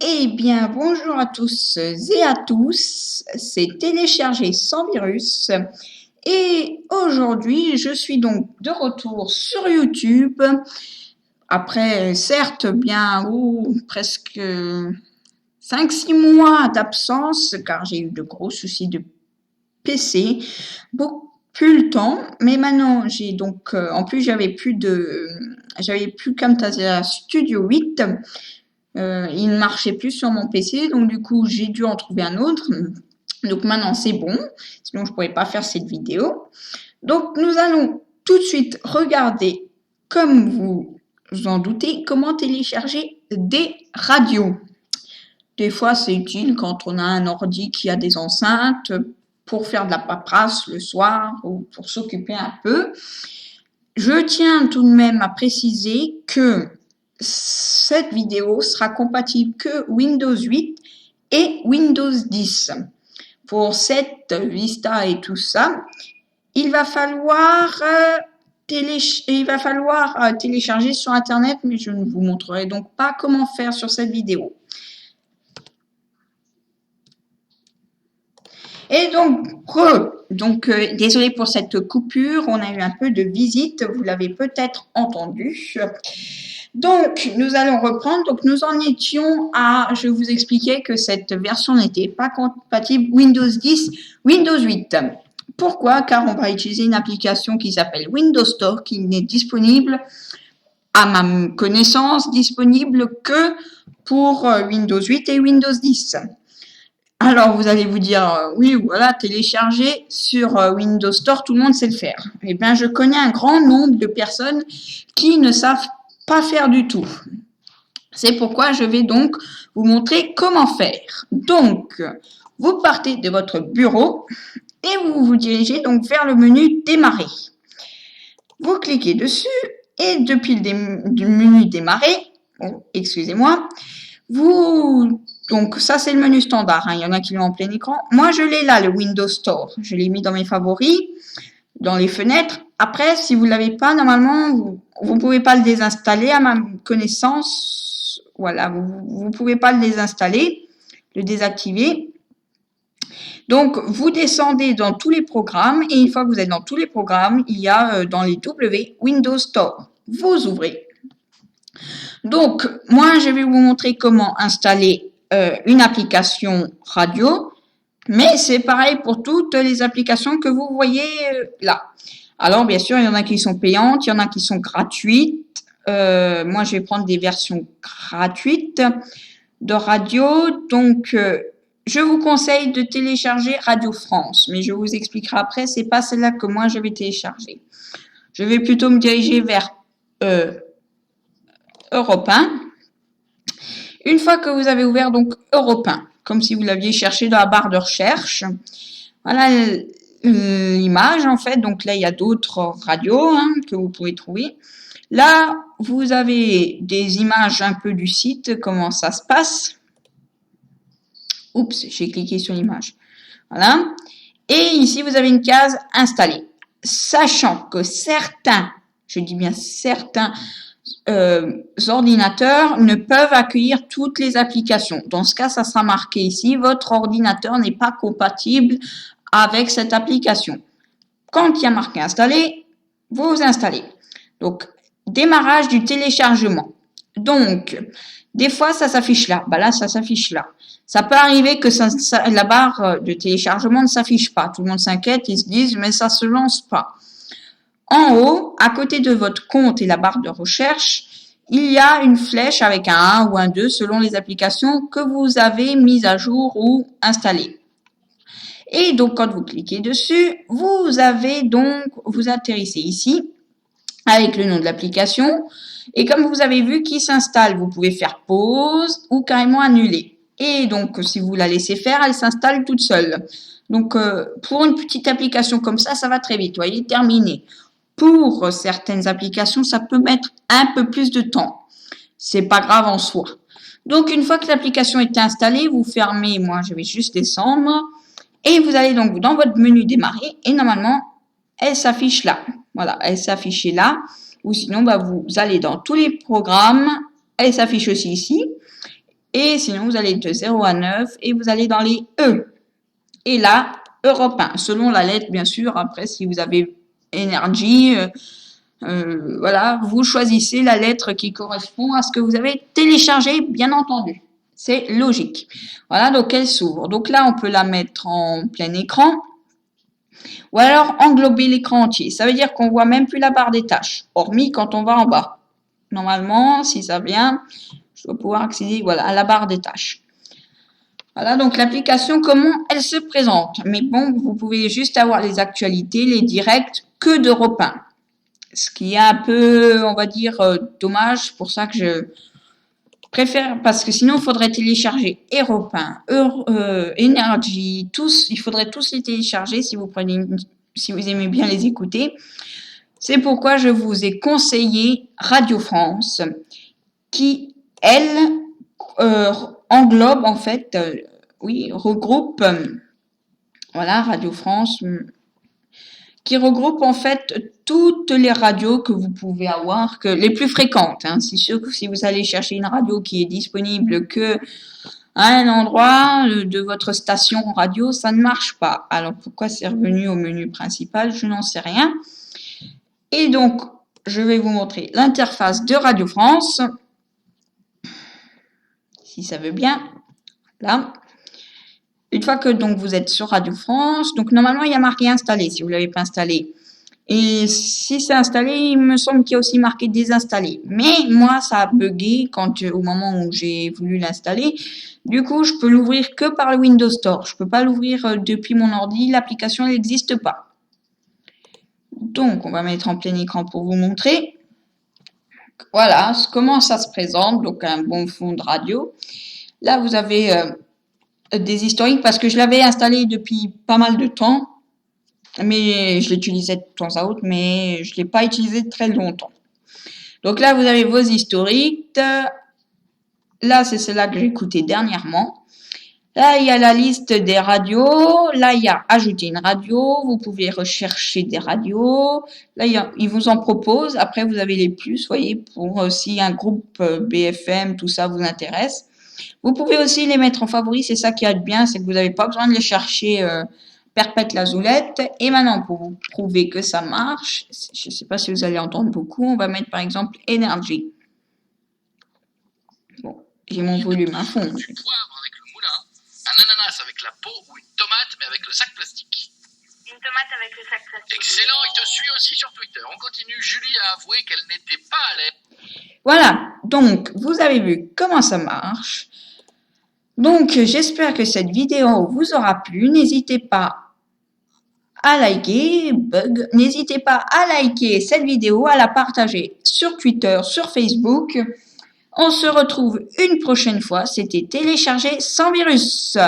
Eh bien, bonjour à tous et à tous, c'est Télécharger sans virus et aujourd'hui je suis donc de retour sur YouTube après certes bien presque 5-6 mois d'absence car j'ai eu de gros soucis de PC, beaucoup plus le temps, mais maintenant j'ai donc en plus j'avais plus Camtasia Studio 8. Il ne marchait plus sur mon PC, donc du coup j'ai dû en trouver un autre. Donc maintenant c'est bon, sinon je ne pourrais pas faire cette vidéo. Donc nous allons tout de suite regarder, comme vous vous en doutez, comment télécharger des radios. Des fois c'est utile quand on a un ordi qui a des enceintes pour faire de la paperasse le soir ou pour s'occuper un peu. Je tiens tout de même à préciser que cette vidéo sera compatible que Windows 8 et Windows 10. Pour cette Vista et tout ça, il va falloir télécharger sur Internet, mais je ne vous montrerai donc pas comment faire sur cette vidéo. Et donc, désolé pour cette coupure, on a eu un peu de visite, vous l'avez peut-être entendu. Donc, nous allons reprendre. Donc, nous en étions je vous expliquais que cette version n'était pas compatible Windows 10, Windows 8. Pourquoi? Car on va utiliser une application qui s'appelle Windows Store, qui n'est disponible, à ma connaissance, disponible que pour Windows 8 et Windows 10. Alors, vous allez vous dire, oui, voilà, télécharger sur Windows Store, tout le monde sait le faire. Eh bien, je connais un grand nombre de personnes qui ne savent pas faire du tout. C'est pourquoi je vais donc vous montrer comment faire. Donc, vous partez de votre bureau et vous vous dirigez donc vers le menu Démarrer. Vous cliquez dessus et depuis le menu Démarrer, excusez-moi, donc ça c'est le menu standard, il y en a qui l'ont en plein écran. Moi je l'ai là, le Windows Store. Je l'ai mis dans mes favoris, dans les fenêtres. Après, si vous ne l'avez pas, normalement, vous ne pouvez pas le désinstaller à ma connaissance. Voilà, vous ne pouvez pas le désinstaller, le désactiver. Donc, vous descendez dans tous les programmes et une fois que vous êtes dans tous les programmes, il y a dans les W Windows Store. Vous ouvrez. Donc, moi, je vais vous montrer comment installer une application radio, mais c'est pareil pour toutes les applications que vous voyez là. Alors, bien sûr, il y en a qui sont payantes, il y en a qui sont gratuites. Moi, je vais prendre des versions gratuites de radio. Donc, je vous conseille de télécharger Radio France, mais je vous expliquerai après, c'est pas celle-là que moi, je vais télécharger. Je vais plutôt me diriger vers Europe 1. Une fois que vous avez ouvert donc Europe 1, comme si vous l'aviez cherché dans la barre de recherche, voilà l'image en fait. Donc là, il y a d'autres radios que vous pouvez trouver. Là, vous avez des images un peu du site, comment ça se passe. Oups, j'ai cliqué sur l'image. Voilà. Et ici, vous avez une case installée. Sachant que certains, je dis bien certains, ordinateurs ne peuvent accueillir toutes les applications. Dans ce cas, ça sera marqué ici, votre ordinateur n'est pas compatible avec cette application. Quand il y a marqué installer, vous installez. Donc, démarrage du téléchargement. Donc, des fois, ça s'affiche là. Là, ça s'affiche là. Ça peut arriver que la barre de téléchargement ne s'affiche pas. Tout le monde s'inquiète, ils se disent, mais ça se lance pas. En haut, à côté de votre compte et la barre de recherche, il y a une flèche avec un 1 ou un 2 selon les applications que vous avez mises à jour ou installées. Et donc, quand vous cliquez dessus, vous atterrissez ici avec le nom de l'application. Et comme vous avez vu qu'il s'installe, vous pouvez faire pause ou carrément annuler. Et donc, si vous la laissez faire, elle s'installe toute seule. Donc, pour une petite application comme ça, ça va très vite. Vous voyez, terminé. Pour certaines applications, ça peut mettre un peu plus de temps. C'est pas grave en soi. Donc, une fois que l'application est installée, vous fermez. Moi, je vais juste descendre. Et vous allez donc dans votre menu démarrer. Et normalement, elle s'affiche là. Voilà, elle s'affiche là. Ou sinon, vous allez dans tous les programmes. Elle s'affiche aussi ici. Et sinon, vous allez de 0 à 9 et vous allez dans les E. Et là, Europe 1, selon la lettre, bien sûr. Après, si vous avez énergie, voilà, vous choisissez la lettre qui correspond à ce que vous avez téléchargé, bien entendu. C'est logique. Voilà, donc elle s'ouvre. Donc là, on peut la mettre en plein écran. Ou alors englober l'écran entier. Ça veut dire qu'on voit même plus la barre des tâches, hormis quand on va en bas. Normalement, si ça vient, je dois pouvoir accéder, voilà, à la barre des tâches. Voilà, donc l'application, comment elle se présente. Mais bon, vous pouvez juste avoir les actualités, les directs, que d'Europe 1. Ce qui est un peu, on va dire, dommage. Pour ça que je préfère, parce que sinon, il faudrait télécharger Europe 1, Energy, tous, il faudrait tous les télécharger si vous aimez bien les écouter. C'est pourquoi je vous ai conseillé Radio France, qui, elle, englobe, en fait, regroupe, voilà, Radio France, qui regroupe, en fait, toutes les radios que vous pouvez avoir, les plus fréquentes. C'est sûr que si vous allez chercher une radio qui est disponible que à un endroit de votre station radio, ça ne marche pas. Alors, pourquoi c'est revenu au menu principal? Je n'en sais rien. Et donc, je vais vous montrer l'interface de Radio France. Si ça veut bien. Là. Une fois que donc vous êtes sur Radio France, donc normalement il y a marqué installé si vous ne l'avez pas installé. Et si c'est installé, il me semble qu'il y a aussi marqué désinstallé. Mais moi, ça a bugué au moment où j'ai voulu l'installer. Du coup, je peux l'ouvrir que par le Windows Store. Je ne peux pas l'ouvrir depuis mon ordi. L'application n'existe pas. Donc, on va mettre en plein écran pour vous montrer. Voilà comment ça se présente. Donc, un bon fond de radio. Là, vous avez des historiques parce que je l'avais installé depuis pas mal de temps. Mais je l'utilisais de temps à autre, mais je ne l'ai pas utilisé très longtemps. Donc là, vous avez vos historiques. Là, c'est celle-là que j'ai écoutée dernièrement. Là, il y a la liste des radios. Là, il y a ajouter une radio. Vous pouvez rechercher des radios. Là, ils vous en proposent. Après, vous avez les plus, voyez, pour si un groupe BFM, tout ça vous intéresse. Vous pouvez aussi les mettre en favori. C'est ça qui est bien, c'est que vous n'avez pas besoin de les chercher perpète la zoulette. Et maintenant, pour vous prouver que ça marche, je ne sais pas si vous allez entendre beaucoup, on va mettre par exemple Energy. Bon, j'ai mon volume à fond. Une poivre avec le moulin, un ananas avec la peau ou une tomate mais avec le sac plastique. Une tomate avec le sac plastique. Excellent, il te suit aussi sur Twitter. On continue, Julie a avoué qu'elle n'était pas à l'aise. Voilà, donc vous avez vu comment ça marche. Donc j'espère que cette vidéo vous aura plu. N'hésitez pas à liker, n'hésitez pas à liker cette vidéo, à la partager sur Twitter, sur Facebook. On se retrouve une prochaine fois. C'était Télécharger sans virus.